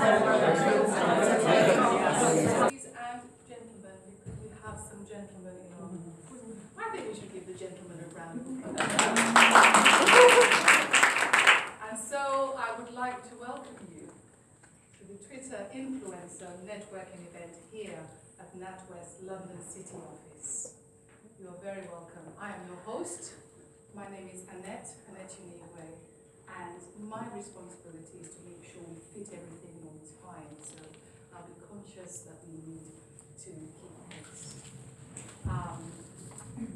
gentlemen, because we have some gentlemen in our I think we should give the gentleman a round of applause. And so I would like to welcome you to the Twitter Influencer Networking event here at NatWest London City Office. You are very welcome. I am your host. My name is Annette Chinigwe, and my responsibility is to make sure we fit everything on time. So I'll be conscious that we need to keep pace.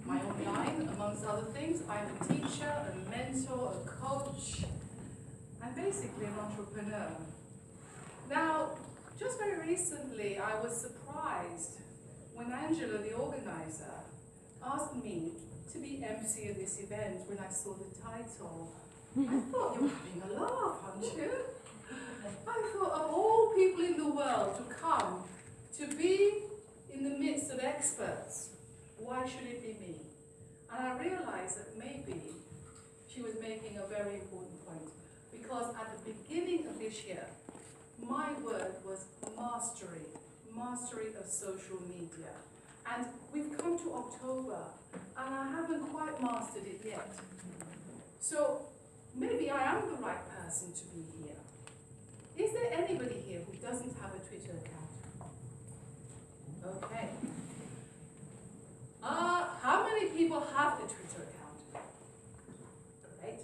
My own line, amongst other things, I'm a teacher, a mentor, a coach, and basically an entrepreneur. Now, just very recently, I was surprised when Angela, the organizer, asked me to be MC at this event when I saw the title. I thought, you're having a laugh, aren't you? I thought, of all people in the world to come to be in the midst of experts, why should it be me? And I realized that maybe she was making a very important point, because at the beginning of this year, my word was mastery of social media. And we've come to October, and I haven't quite mastered it yet. So maybe I am the right person to be here. Is there anybody here who doesn't have a Twitter account? Okay. How many people have a Twitter account? Great.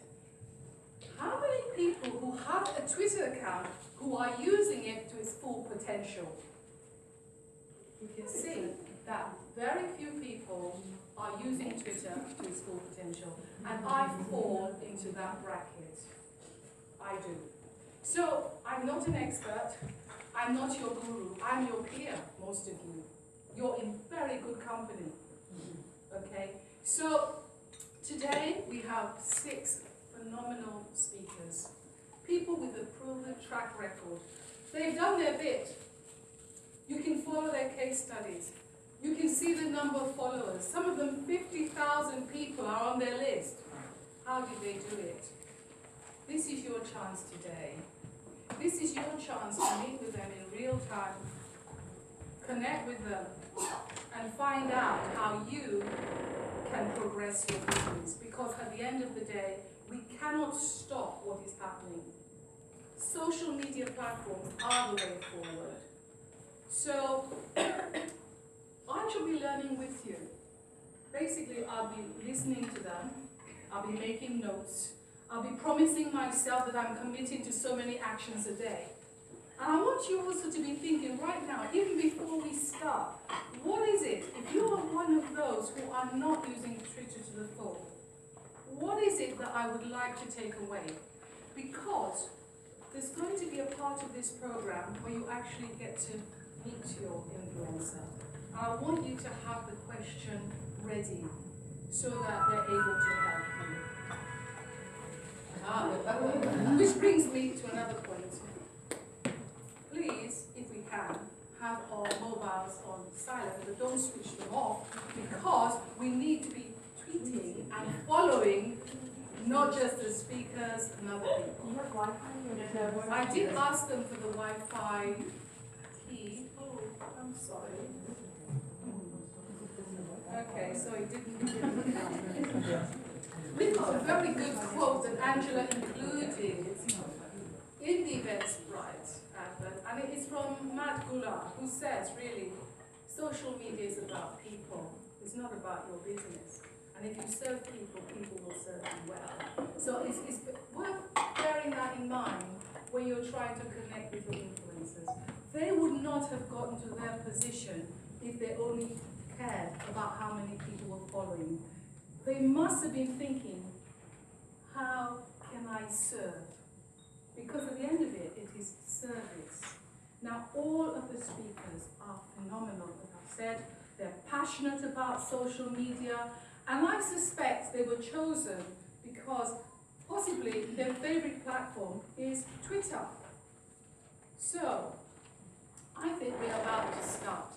How many people who have a Twitter account who are using it to its full potential? You can see that very few people are using Twitter to its full potential, and I fall into that bracket. I do. So I'm not an expert, I'm not your guru, I'm your peer, most of you. You're in very good company. Okay, so today we have 6 phenomenal speakers, people with a proven track record. They've done their bit. You can follow their case studies. You can see the number of followers. Some of them, 50,000 people are on their list. How did they do it? This is your chance today. This is your chance to meet with them in real time, connect with them, and find out how you can progress your business. Because at the end of the day, we cannot stop what is happening. Social media platforms are the way forward. So, I shall be learning with you. Basically, I'll be listening to them, I'll be making notes, I'll be promising myself that I'm committing to so many actions a day. And I want you also to be thinking right now, even before we start, what is it, if you are one of those who are not using Twitter to the full, what is it that I would like to take away? Because there's going to be a part of this program where you actually get to meet your influencer. I want you to have the question ready so that they're able to help you. Which brings me to another point. Please, if we can, have our mobiles on silent, but don't switch them off, because we need to be tweeting and following not just the speakers and other people. You have Wi-Fi? I did ask them for the Wi-Fi key. Oh, I'm sorry. Okay, so it didn't count. We've got a very good quote that Angela included in the Eventbrite advert, and it is from Matt Goulart, who says, really, social media is about people. It's not about your business. And if you serve people, people will serve you well. So it's worth bearing that in mind when you're trying to connect with your influencers. They would not have gotten to their position if they only cared about how many people were following. They must have been thinking, how can I serve? Because at the end of it, it is service. Now, all of the speakers are phenomenal, as I've said. They're passionate about social media, and I suspect they were chosen because possibly their favorite platform is Twitter. So, I think we're about to start.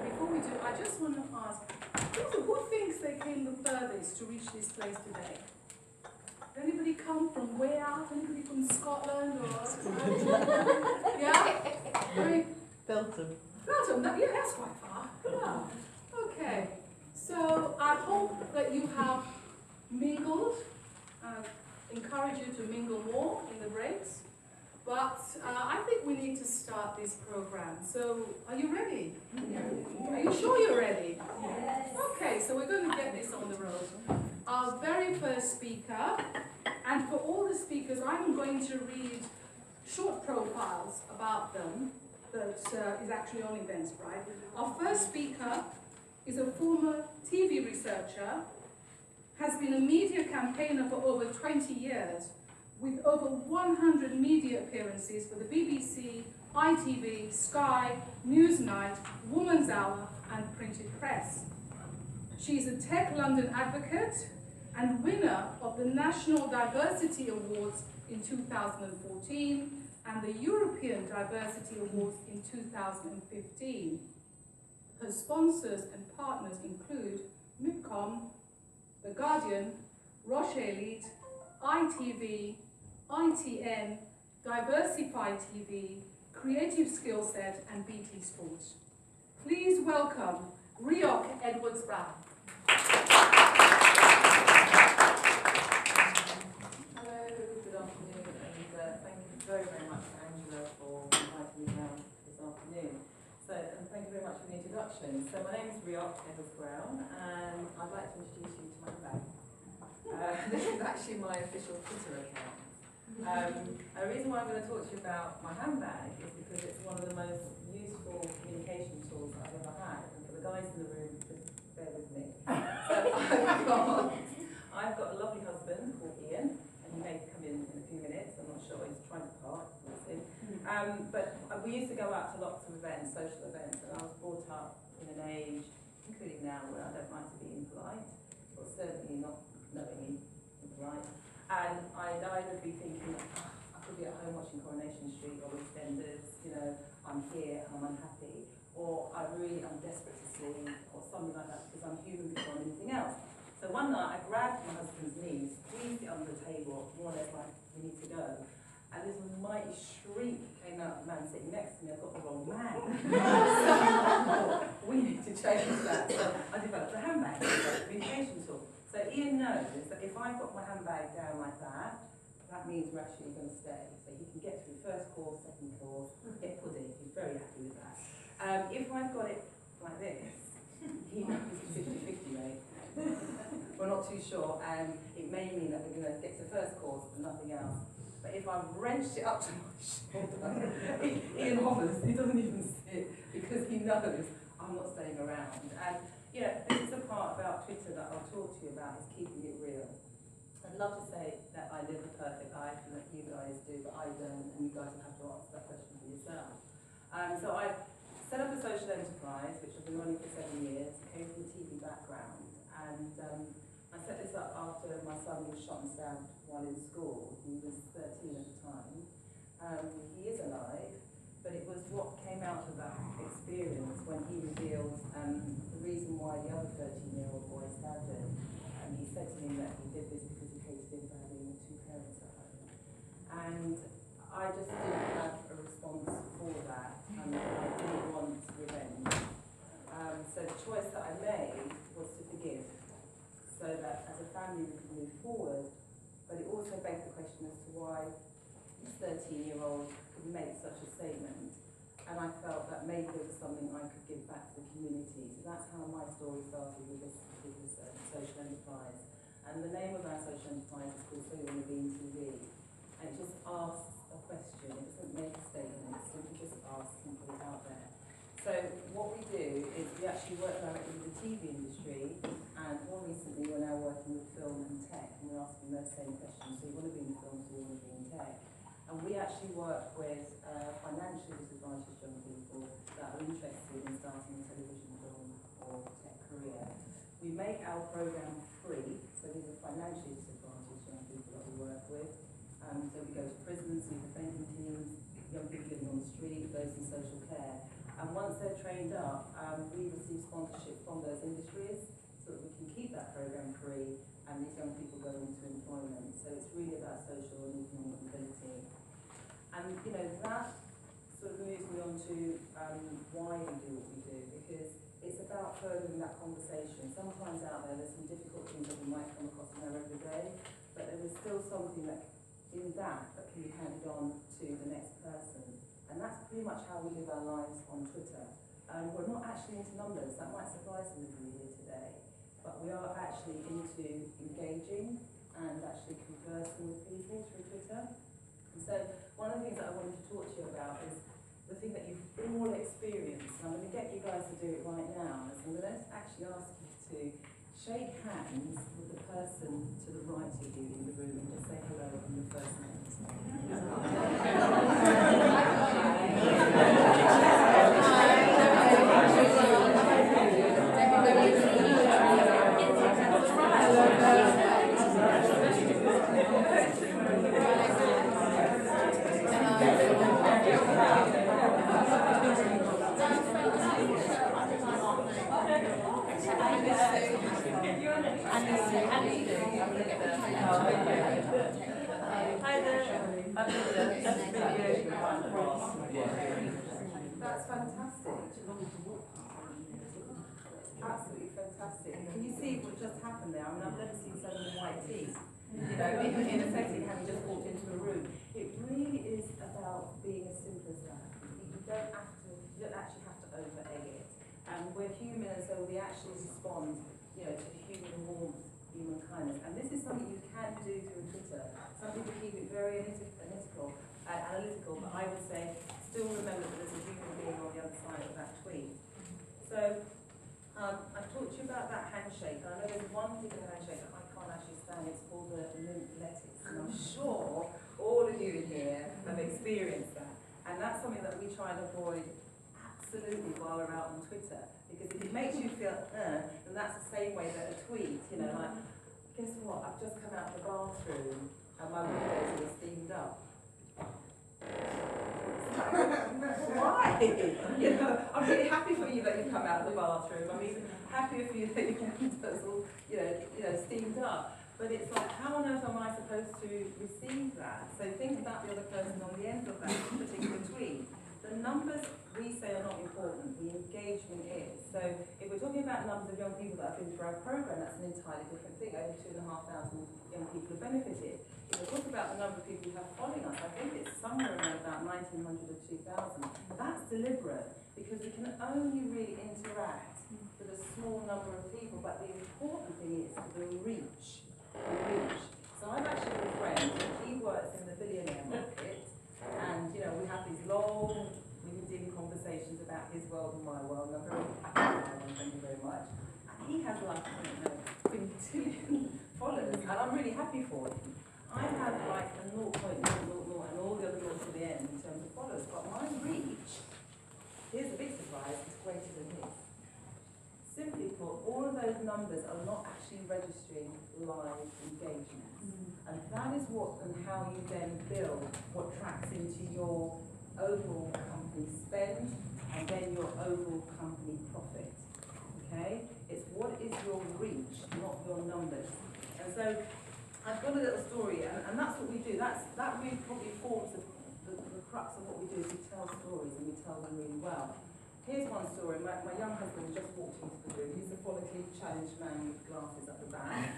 Before we do, I just want to ask, who thinks they came the furthest to reach this place today? Anybody come from way out? Anybody from Scotland or? Yeah? Feltham. Belgium, yeah, that's quite far. Yeah. Okay, so I hope that you have mingled. Encourage you to mingle more in the breaks. But I think we need to start this program. So, are you ready? Are you sure you're ready? Yes. Okay, so we're going to get this on the road. Our very first speaker, and for all the speakers, I'm going to read short profiles about them that is actually on Eventbrite. Our first speaker is a former TV researcher, has been a media campaigner for over 20 years, with over 100 media appearances for the BBC, ITV, Sky, Newsnight, Woman's Hour, and printed press. She's a Tech London advocate and winner of the National Diversity Awards in 2014 and the European Diversity Awards in 2015. Her sponsors and partners include MIPCOM, The Guardian, Roche Elite, ITV, ITN, Diversify TV, Creative Skillset, and BT Sports. Please welcome Rioch Edwards-Brown. Hello, good afternoon, and thank you very, very much, Angela, for inviting me down this afternoon. And thank you very much for the introduction. So my name is Rioch Edwards-Brown, and I'd like to introduce you to my bag. This is actually my official Twitter account. The reason why I'm going to talk to you about my handbag is because it's one of the most useful communication tools I've ever had. And for the guys in the room, just bear with me. So I've got a lovely husband called Ian, and he may come in a few minutes. I'm not sure, he's trying to park. But we used to go out to lots of events, social events, and I was brought up in an age, including now, where I don't like to be impolite, or certainly not knowingly impolite. And I'd either be thinking, I could be at home watching Coronation Street or EastEnders, I'm here, I'm unhappy, or I'm desperate to sleep, or something like that, because I'm human before I'm anything else. So one night I grabbed my husband's knees, squeezed it under the table, more or less like, we need to go. And this mighty shriek came out of the man sitting next to me. I've got the wrong man. So we need to change that. So I developed a handbag, a communication tool. So Ian knows that if I've got my handbag down like that, that means we're actually going to stay. So he can get through first course, second course, get pudding. He's very happy with that. If I've got it like this, he knows it's 50-50, mate. We're not too sure, and it may mean that we're going to get to first course but nothing else. But if I've wrenched it up to my shoulder, Ian hovers, he doesn't even sit, because he knows I'm not staying around. And this is the part about Twitter that I'll talk to you about, is keeping it real. I'd love to say that I live a perfect life and that you guys do, but I don't, and you guys will have to answer that question for yourself. So I've set up a social enterprise, which I've been running for 7 years, came from a TV background, and I set this up after my son was shot and stabbed while in school. He was 13 at the time. He is alive, but it was what came out of that experience when he revealed the reason why the other 13-year-old boy stabbed him. And he said to me that he did this because he hated him for having 2 parents at home. And I just didn't have a response for that, and I didn't want revenge. So the choice that I made was to forgive, so that as a family we could move forward. But it also begged the question as to why this 13-year-old could make such a statement. And I felt that maybe there was something I could give back to the community. So that's how my story started with this particular social enterprise. And the name of our social enterprise is called So You Want to Be in TV. And it just asks a question. It doesn't make a statement. It simply just asks and put it out there. So what we do is we actually work directly with the TV industry, and more recently we're now working with film and tech, and we're asking those same questions. So you want to be in film, so you want to be in tech. And we actually work with financially disadvantaged young people that are interested in starting a television, film or tech career. We make our programme free, so these are financially disadvantaged young people that we work with. So we go to prisons, youth offending teams, young people living on the street, those in social care. And once they're trained up, we receive sponsorship from those industries so that we can keep that programme free and these young people go into employment. So it's really about social and economic mobility. And that sort of moves me on on to why we do what we do, because it's about furthering that conversation. Sometimes out there's some difficult things that we might come across in our everyday, but there is still something that can be handed on to the next person. And that's pretty much how we live our lives on Twitter. We're not actually into numbers. That might surprise some of you here today, but we are actually into engaging and actually conversing with people through Twitter. And so one of the things that I wanted to talk to you about is the thing that you've all experienced. And I'm going to get you guys to do it right now. So I'm going to actually ask you to shake hands with the person to the right of you in the room and just say hello in the first name. That's fantastic. Absolutely fantastic. Can you see what just happened there? I mean, I've never seen so many white teeth. You know, in a setting, having just walked into a room. It really is about being as simple as that. You don't actually have to over-egg it. And we're human, and so we actually respond, you know, to human warmth, human kindness. And this is something you can do through Twitter. Some people keep it very analytical, but I would say still remember that there's a human being on the other side of that tweet. So I've talked to you about that handshake. And I know there's one particular handshake that I can't actually stand. It's called the limp lettuce. And I'm sure all of you in here have experienced that. And that's something that we try and avoid absolutely while we're out on Twitter. Because if it makes you feel, then that's the same way that a tweet, you know, like, guess what, I've just come out of the bathroom and my windows are steamed up. Why? You know, I'm really happy for you that you've come out of the bathroom. I'm even happier for you that your windows all, you know, steamed up. But it's like, how on earth am I supposed to receive that? So think about the other person on the end of that particular tweet. The numbers we say are not important, the engagement is. So if we're talking about numbers of young people that have been through our programme, that's an entirely different thing. Over 2,500 young people have benefited. If we talk about the number of people who have following us, I think it's somewhere around about 1,900 or 2,000. That's deliberate, because we can only really interact with a small number of people, but the important thing is the reach. So I've actually got a friend, he works in the billionaire market, and you know, we have these long, winding conversations about his world and my world, and I'm very happy with my one, thank you very much. And he has like, I don't know, 20 followers, and I'm really happy for him. I have like a 0.000 and all the other naughts to the end in terms of followers, but my reach, here's a big surprise, is greater than his. Simply put, all of those numbers are not actually registering live engagements. And that is what and how you then build what tracks into your overall company spend and then your overall company profit. Okay? It's what is your reach, not your numbers. And so I've got a little story, and that's what we do. That really probably forms the crux of what we do is we tell stories, and we tell them really well. Here's one story. My young husband just walked into the room. He's a politically challenged man with glasses at the back.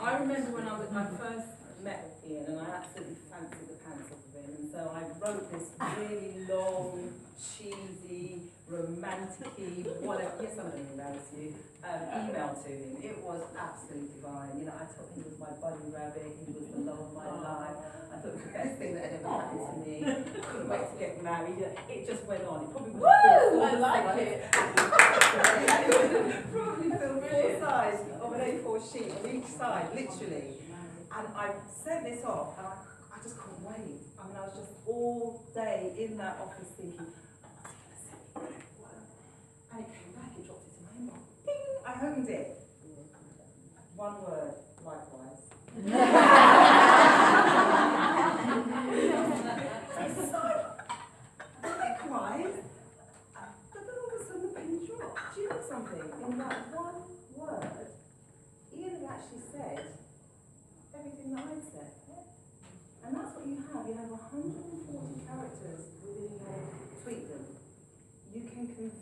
I remember when I first met Ian, and I absolutely fancied the pants off of him. And so I wrote this really long, cheesy, romantic-y, whatever, yes, I'm going to embarrass you, email to him. It was absolutely divine. You know, I thought he was my buddy rabbit. He was the love of my life. I thought it was the best thing that had ever happened to me. Couldn't wait to get married. It just went on. It probably would have filled I like it. probably filled 4 sides of an A4 sheet on each side, literally. And I sent this off, and I just couldn't wait. I mean, I was just all day in that office thinking, what's he going to send me back? And it came back, it dropped into my inbox. Ding! I opened it. One word, likewise. Likewise. But then all of a sudden the penny dropped. Do you know something? In that one word, Ian had actually said everything that I'd said. And that's what you have. You have 140 characters within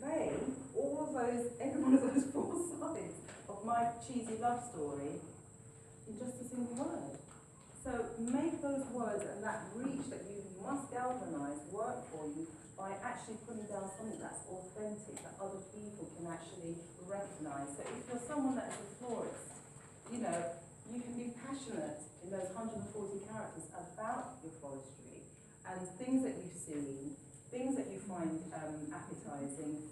convey all of those, every one of those four sides of my cheesy love story in just a single word. So make those words and that reach that you must galvanise work for you by actually putting down something that's authentic, that other people can actually recognise. So if you're someone that is a florist, you know, you can be passionate in those 140 characters about your forestry and things that you've seen, things that you find appetising,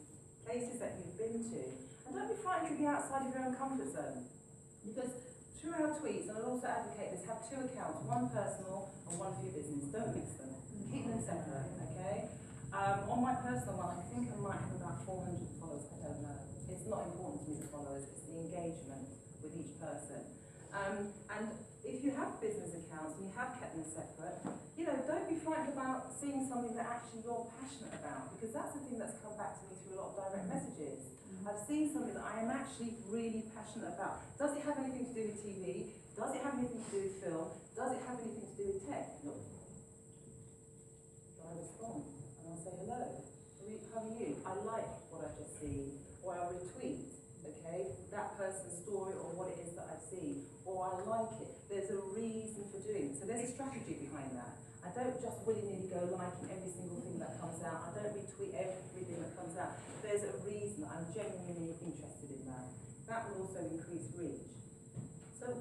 places that you've been to. And don't be frightened to be outside of your own comfort zone. Because through our tweets, and I'll also advocate this, have two accounts, one personal and one for your business. Don't mix them. Keep them separate, okay? On my personal one, I think I might have about 400 followers, I don't know. It's not important to me, the followers, it's the engagement with each person. And if you have business accounts and you have kept them separate, you know, don't be frightened about seeing something that actually you're passionate about, because that's the thing that's come back to me through a lot of direct messages. I've seen something that I am actually really passionate about. Does it have anything to do with TV? Does it have anything to do with film? Does it have anything to do with tech? No. So I respond and I'll say hello. How are you? I like what I've just seen. Or I'll retweet, okay, that person's story or what it is that I've seen. Or I like it. There's a reason for doing it. So there's a strategy behind that. I don't just willy-nilly go liking every single thing that comes out. I don't retweet everything that comes out. There's a reason. I'm genuinely interested in that. That will also increase reach. So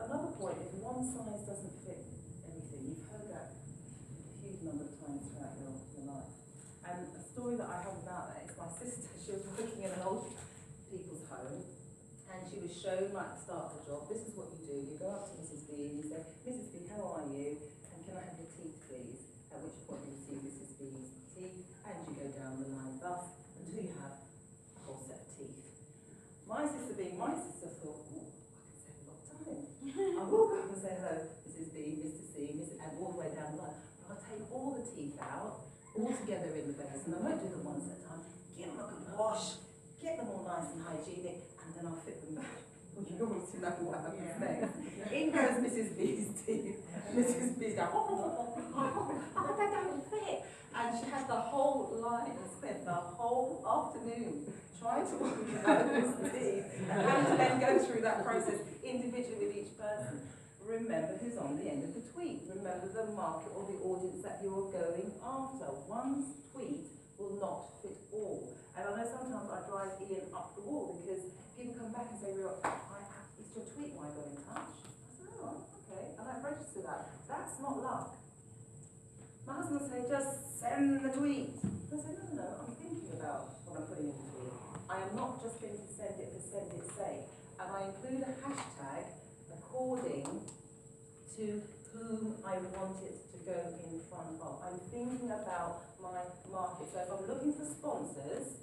another point is one size doesn't fit everything. You've heard that a huge number of times throughout your life. And a story that I have about that is my sister. She was working in an old people's home, and she was shown like the start of the job. This is what you do. You go up to Mrs. B and you say, Mrs. B, how are you? And can I have your teeth, please? At which point you receive Mrs. B's teeth, and you go down the line thus until you have a whole set of teeth. My sister being my sister thought, oh, I can save a lot of time. I will go up and say hello, Mrs. B, Mr. C, Mrs. and all the way down the line. But I'll take all the teeth out, all together in the basin. I won't do them once at a time. Give them a good wash, get them all nice and hygienic, and then I'll fit them back. Well, you obviously know what happens next. In goes Mrs. B's teeth. Mrs. B's going, they don't fit. And she had the whole line and spent the whole afternoon trying to work out those teeth and having to then go through that process individually with each person. Remember who's on the end of the tweet. Remember the market or the audience that you're going after. One tweet will not fit all. And I know sometimes I drive Ian up the wall because people come back and say, it's your tweet why I got in touch. I said, oh, okay. And I register that. That's not luck. My husband will say, just send the tweet. I say, no, I'm thinking about what I'm putting in the tweet. I am not just going to send it for send its sake. And I include a hashtag according to whom I want it to go in front of. I'm thinking about my market. So if I'm looking for sponsors,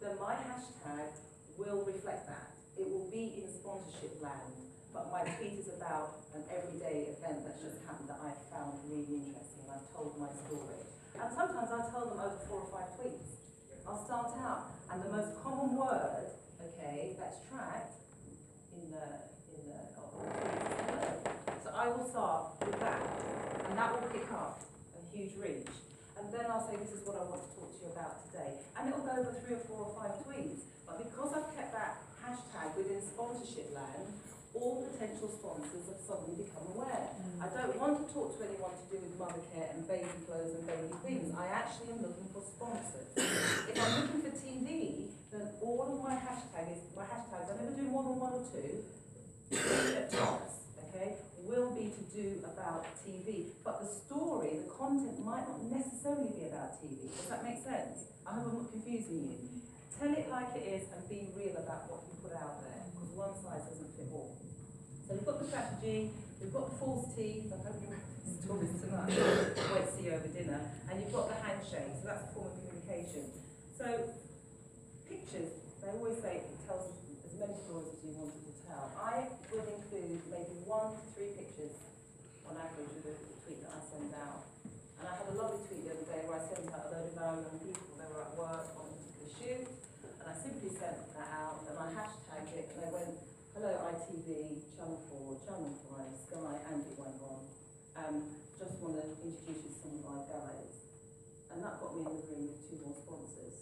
then my hashtag will reflect that. It will be in sponsorship land, but my tweet is about an everyday event that's just happened that I found really interesting. I've told my story. And sometimes I tell them over 4 or 5 tweets. I'll start out, and the most common word, okay, that's tracked in the tweet is hello. So I will start with that, and that will pick up a huge reach. And then I'll say, this is what I want to talk to you about today. And it'll go over 3 or 4 or 5 tweets. But because I've kept that hashtag within sponsorship land, all potential sponsors have suddenly become aware. I don't want to talk to anyone to do with mother care and baby clothes and baby things. I actually am looking for sponsors. If I'm looking for TV, then all of my hashtags, I never do more than 1 or 2, at tops, okay, will be to do about TV. But the story, the content might not necessarily be about TV. Does that make sense? I hope I'm not confusing you. Tell it like it is and be real about what you put out there, because one size doesn't fit all. So we've got the strategy, we've got the false teeth, I hope you remember these stories tonight, wait to see you over dinner, and you've got the handshake, so that's a form of communication. So, pictures, they always say it tells as many stories as you wanted to tell. I will include maybe 1 to 3 pictures on average with the tweet that I send out. And I had a lovely tweet the other day where I sent out a load of our young people, they were at work on a particular shoot, and I simply sent that out, and I hashtagged it, and I went, hello ITV, Channel 4, Channel 5, Sky, and it went on. Just want to introduce you to some of our guys. And that got me in the room with 2 more sponsors.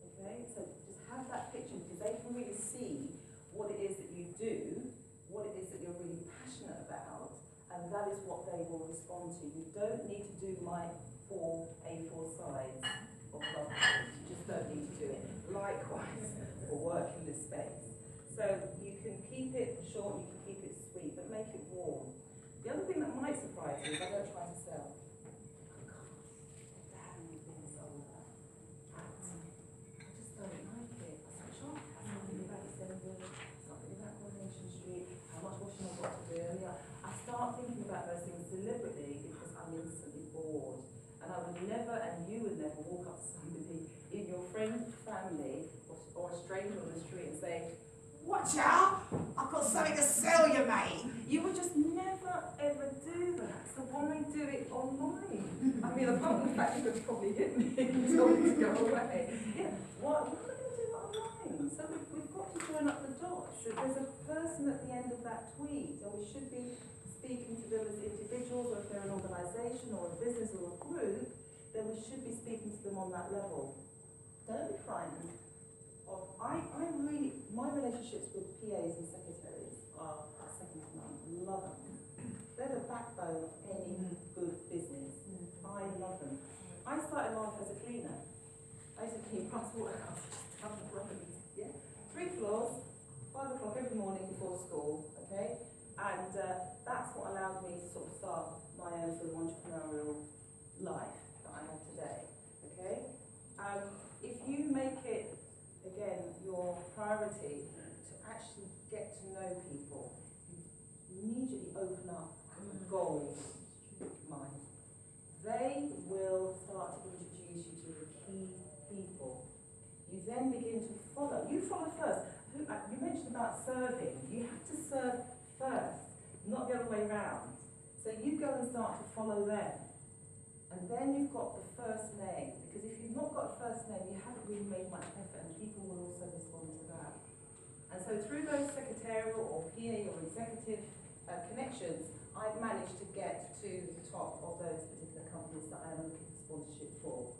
Okay? Okay, so just have that picture because they can really see what it is that you do, what it is that you're really passionate about, and that is what they will respond to. You don't need to do my 4 A4 sides of love page. You just don't need to do it. Likewise, for work in this space. So you can keep it short, you can keep it sweet, but make it warm. The other thing that might surprise you is I don't try to sell. Oh God, damn things over. I just don't like it. I switch off. Something about December, something about Coronation Street, how much washing I've got to do. I start thinking about those things deliberately because I'm instantly bored. And I would never, and you would never walk up to somebody in your friend, family, or a stranger on the street and say, "Watch out, I've got something to sell you, mate." You would just never ever do that. So why do it online? I mean, apart from the fact you could probably hit me and tell me to go away. Yeah, why am I going to do it online? So we've got to join up the dots. So there's a person at the end of that tweet, and we should be speaking to them as individuals, or if they're an organisation or a business or a group, then we should be speaking to them on that level. Don't be frightened. My relationships with PAs and secretaries are second to none. Love them. They're the backbone of any good business. I love them. I started life as a cleaner. I used to clean Pricewaterhouse, just down the road. Yeah, 3 floors, 5 o'clock every morning before school. Okay, and that's what allowed me to sort of start my own sort of entrepreneurial life that I have today. Okay, if you make it again your priority to actually get to know people, you immediately open up a goal mind. They will start to introduce you to the key people. You then begin to follow. You follow first. You mentioned about serving. You have to serve first, not the other way round. So you go and start to follow them. And then you've got the first name, because if you've not got a first name, you haven't really made much effort, and people will also respond to that. And so through those secretarial or PA or executive connections, I've managed to get to the top of those particular companies that I am looking for sponsorship for.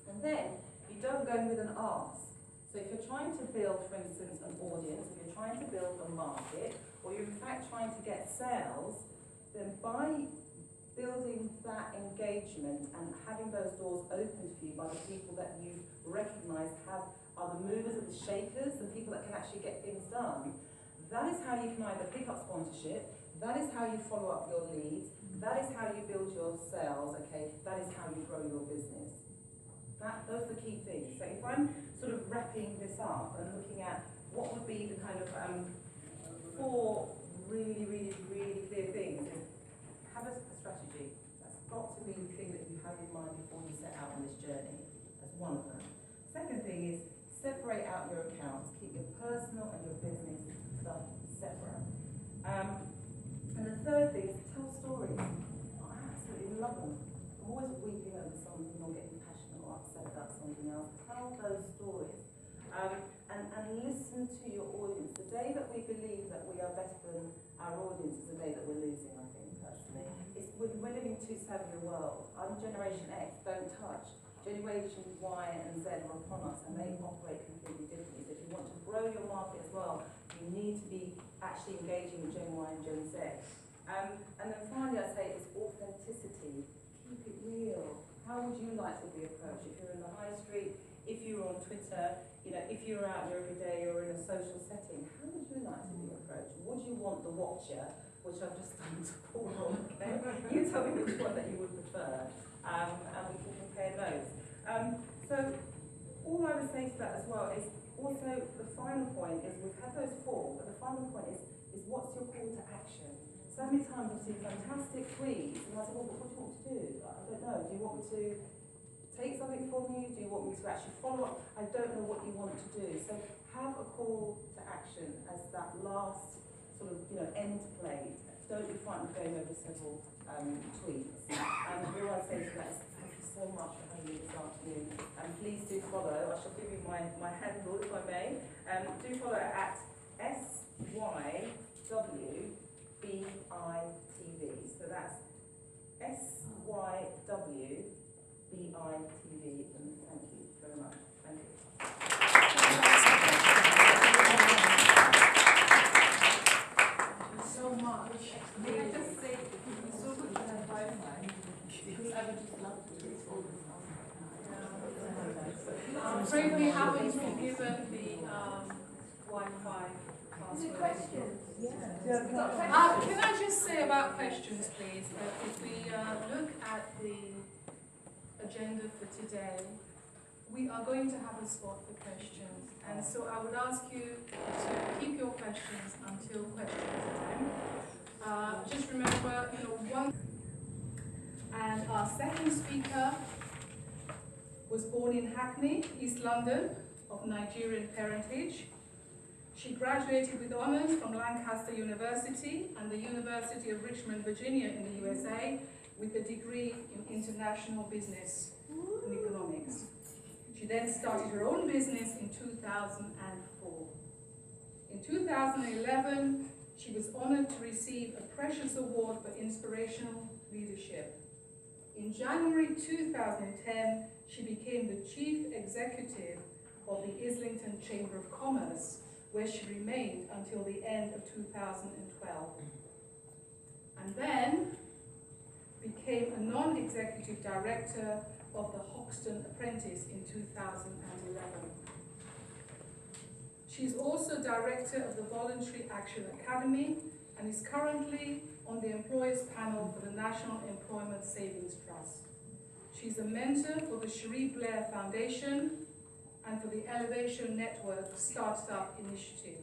And then you don't go with an ask. So if you're trying to build, for instance, an audience, if you're trying to build a market, or you're in fact trying to get sales, then by building that engagement and having those doors open to you by the people that you recognise are the movers and the shakers, the people that can actually get things done, that is how you can either pick up sponsorship, that is how you follow up your leads, that is how you build your sales, okay, that is how you grow your business. Those are the key things. So if I'm sort of wrapping this up and looking at what would be the kind of 4 really, really, really clear things, is have a strategy. That's got to be the thing that you have in mind before you set out on this journey. That's one of them. Second thing is separate out your accounts. Keep your personal and your business stuff separate. And the third thing is tell stories. I absolutely love them. I'm always weeping over something or getting passionate or upset about something else. Tell those stories. And listen to your audience. The day that we believe that we are better than our audience is the day that we're losing, I think, personally. We're living too savvy a world. I'm Generation X, don't touch. Generation Y and Z are upon us, and they operate completely differently. So if you want to grow your market as well, you need to be actually engaging with Gen Y and Gen Z. And then finally, I say it's authenticity. Keep it real. How would you like to be approached? If you're in the high street, if you're on Twitter, if you're out there every day or in a social setting, how would you like to be approached? Would you want the watcher, which I've just done to Paul Ronke? You tell me which one that you would prefer, and we can compare notes. So all I would say to that as well is also the final point is we've had those 4, but the final point is what's your call to action? So many times I've seen fantastic tweets, and I say, well, what do you want to do? I don't know. Do you want me to take something from you? Do you want me to actually follow up? I don't know what you want to do. So have a call to action as that last sort of end plate. Don't be frightened of going over several tweets. And all I say to that is thank you so much for having me this afternoon. And please do follow. I shall give you my handle if I may. Do follow at SYWBITV. So that's SYWBITV. And thank you very much. Thank you. I'm afraid we haven't been given the Wi-Fi password. Can I just say about questions, please, that if we look at the agenda for today, we are going to have a spot for questions. And so I would ask you to keep your questions until question time. Just remember, one. And our second speaker was born in Hackney, East London, of Nigerian parentage. She graduated with honors from Lancaster University and the University of Richmond, Virginia in the USA, with a degree in international business and economics. She then started her own business in 2004. In 2011, she was honored to receive a Precious Award for Inspirational Leadership. In January 2010, she became the Chief Executive of the Islington Chamber of Commerce, where she remained until the end of 2012. And then became a non-executive director of the Hoxton Apprentice in 2011. She is also director of the Voluntary Action Academy and is currently on the Employers Panel for the National Employment Savings Trust. She's a mentor for the Cherie Blair Foundation and for the Elevation Network Startup Initiative.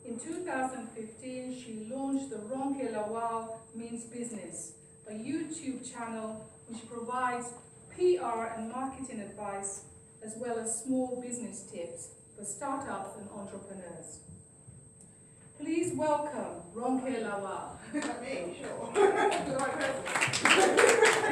In 2015, she launched the Ronke Lawal Means Business, a YouTube channel which provides PR and marketing advice as well as small business tips for startups and entrepreneurs. Please welcome Ronke Lawal. Me, sure.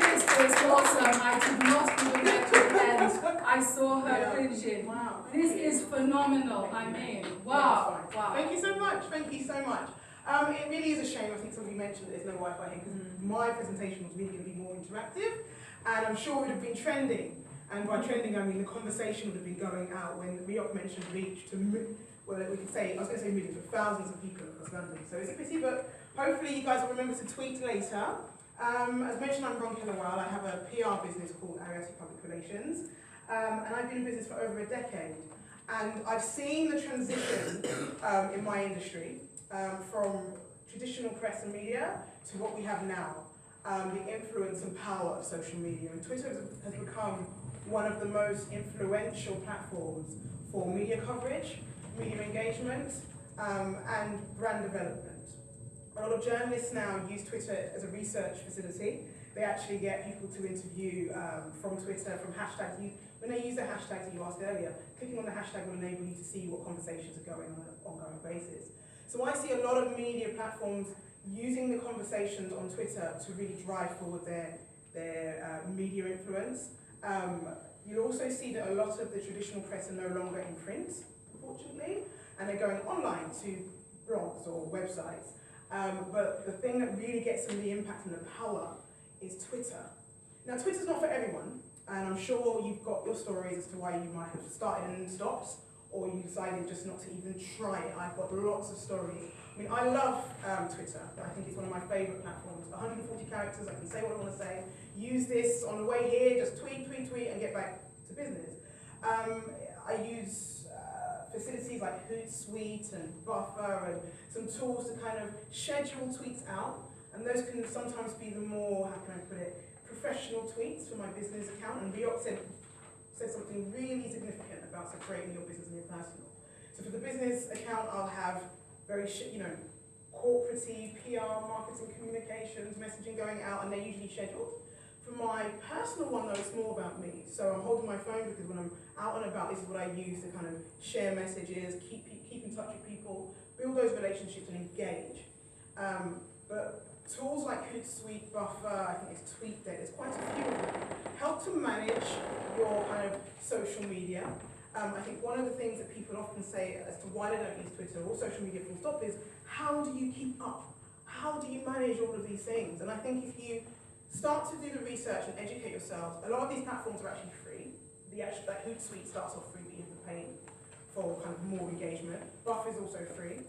This is awesome. I did not even get to end. I saw her preaching. Wow. This is phenomenal. I mean, wow. Wow. Thank you so much. Thank you so much. It really is a shame, I think somebody mentioned that there's no Wi-Fi here, because my presentation was really going to be more interactive, and I'm sure it would have been trending. And by trending, I mean the conversation would have been going out when Rioch mentioned reach to, well, we could say, I was going to say millions, but thousands of people across London. So it's a pity, but hopefully you guys will remember to tweet later. As mentioned, I'm Ronke Lawal. I have a PR business called Rioch Public Relations, and I've been in business for over a decade. And I've seen the transition in my industry from traditional press and media to what we have now, the influence and power of social media. And Twitter has become one of the most influential platforms for media coverage, media engagement, and brand development. A lot of journalists now use Twitter as a research facility. They actually get people to interview from Twitter, from hashtags. When they use the hashtags that you asked earlier, clicking on the hashtag will enable you to see what conversations are going on an ongoing basis. So I see a lot of media platforms using the conversations on Twitter to really drive forward their media influence. You'll also see that a lot of the traditional press are no longer in print, unfortunately, and they're going online to blogs or websites. But the thing that really gets them the impact and the power is Twitter. Now, Twitter's not for everyone, and I'm sure you've got your stories as to why you might have started and stopped, or you decided just not to even try it. I've got lots of stories. I mean, I love Twitter. I think it's one of my favourite platforms. 140 characters, I can say what I want to say. Use this on the way here, just tweet, and get back to business. I use facilities like Hootsuite and Buffer and some tools to kind of schedule tweets out. And those can sometimes be the more, how can I put it, professional tweets for my business account. And Rioch said something really significant about separating your business and your personal. So for the business account, I'll have very, corporate-y, PR, marketing, communications, messaging going out, and they're usually scheduled. For my personal one, though, it's more about me. So I'm holding my phone because when I'm out and about, this is what I use to kind of share messages, keep in touch with people, build those relationships and engage. But tools like Hootsuite, Buffer, I think it's TweetDeck, there's quite a few of them, help to manage your kind of social media. I think one of the things that people often say as to why they don't use Twitter or social media full stop is, how do you keep up? How do you manage all of these things? And I think if you start to do the research and educate yourself, a lot of these platforms are actually free. Like Hootsuite starts off free, but you have to pay for kind of more engagement. Buffer is also free.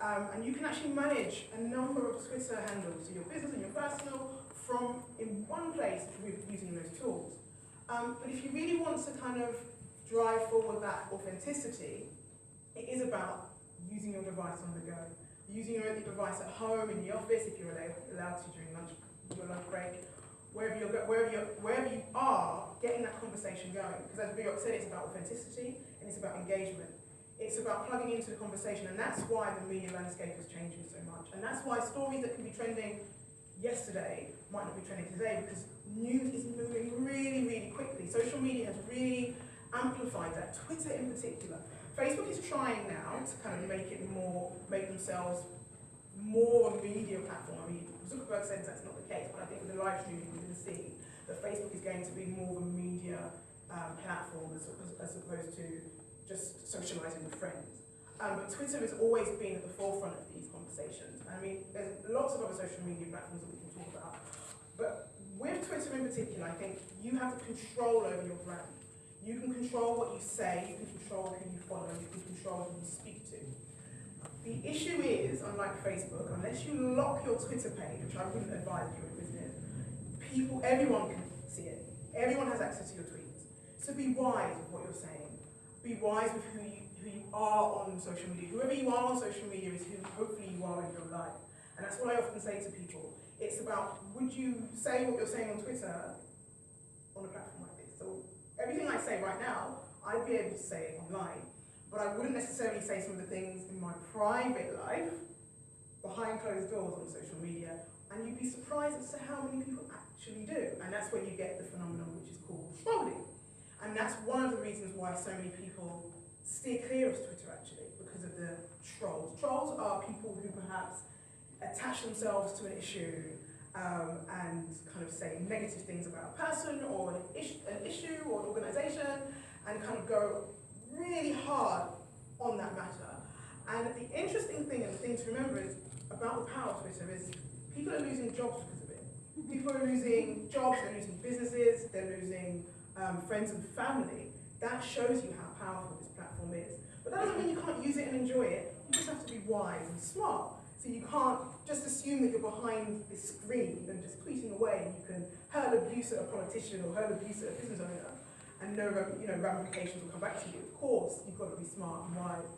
And you can actually manage a number of Twitter handles, so your business and your personal, from in one place with using those tools. But if you really want to kind of drive forward that authenticity, it is about using your device on the go. Using your device at home, in the office, if you're allowed to during your lunch break, wherever you are, getting that conversation going. Because as Rioch said, it's about authenticity and it's about engagement. It's about plugging into the conversation, and that's why the media landscape is changing so much. And that's why stories that can be trending yesterday might not be trending today, because news is moving really, really quickly. Social media has really amplified that. Twitter in particular. Facebook is trying now to kind of make themselves more a media platform. I mean, Zuckerberg says that's not the case, but I think with the live streaming we're going to see that Facebook is going to be more of a media platform as opposed to just socializing with friends. But Twitter has always been at the forefront of these conversations. I mean, there's lots of other social media platforms that we can talk about. But with Twitter in particular, I think you have the control over your brand. You can control what you say, you can control who you follow, you can control who you speak to. The issue is, unlike Facebook, unless you lock your Twitter page, which I wouldn't advise if you're a business, everyone can see it. Everyone has access to your tweets. So be wise with what you're saying. Be wise with who you are on social media. Whoever you are on social media is who hopefully you are in real life. And that's what I often say to people. It's about, would you say what you're saying on Twitter on a platform like this? So everything I say right now, I'd be able to say it online. But I wouldn't necessarily say some of the things in my private life behind closed doors on social media. And you'd be surprised as to how many people actually do. And that's where you get the phenomenon which is called trolling. And that's one of the reasons why so many people steer clear of Twitter, actually, because of the trolls. Trolls are people who perhaps attach themselves to an issue and kind of say negative things about a person or an issue or an organisation, and kind of go really hard on that matter. And the interesting thing and the thing to remember is about the power of Twitter is people are losing jobs because of it. People are losing jobs, they're losing businesses, they're losing friends and family. That shows you how powerful this platform is. But that doesn't mean you can't use it and enjoy it. You just have to be wise and smart. So you can't just assume that you're behind this screen and just tweeting away and you can hurl abuse at a politician or hurl abuse at a business owner and no ramifications will come back to you. Of course, you've got to be smart and wise.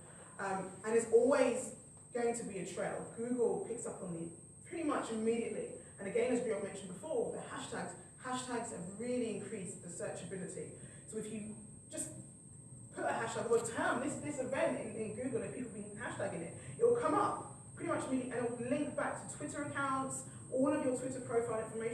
And there's always going to be a trail. Google picks up on it pretty much immediately. And again, as Rioch mentioned before, the hashtags have really increased the searchability. So if you just put a hashtag or a term, this event in Google, and people have been hashtagging it, it will come up pretty much immediately, and it will link back to Twitter accounts, all of your Twitter profile information.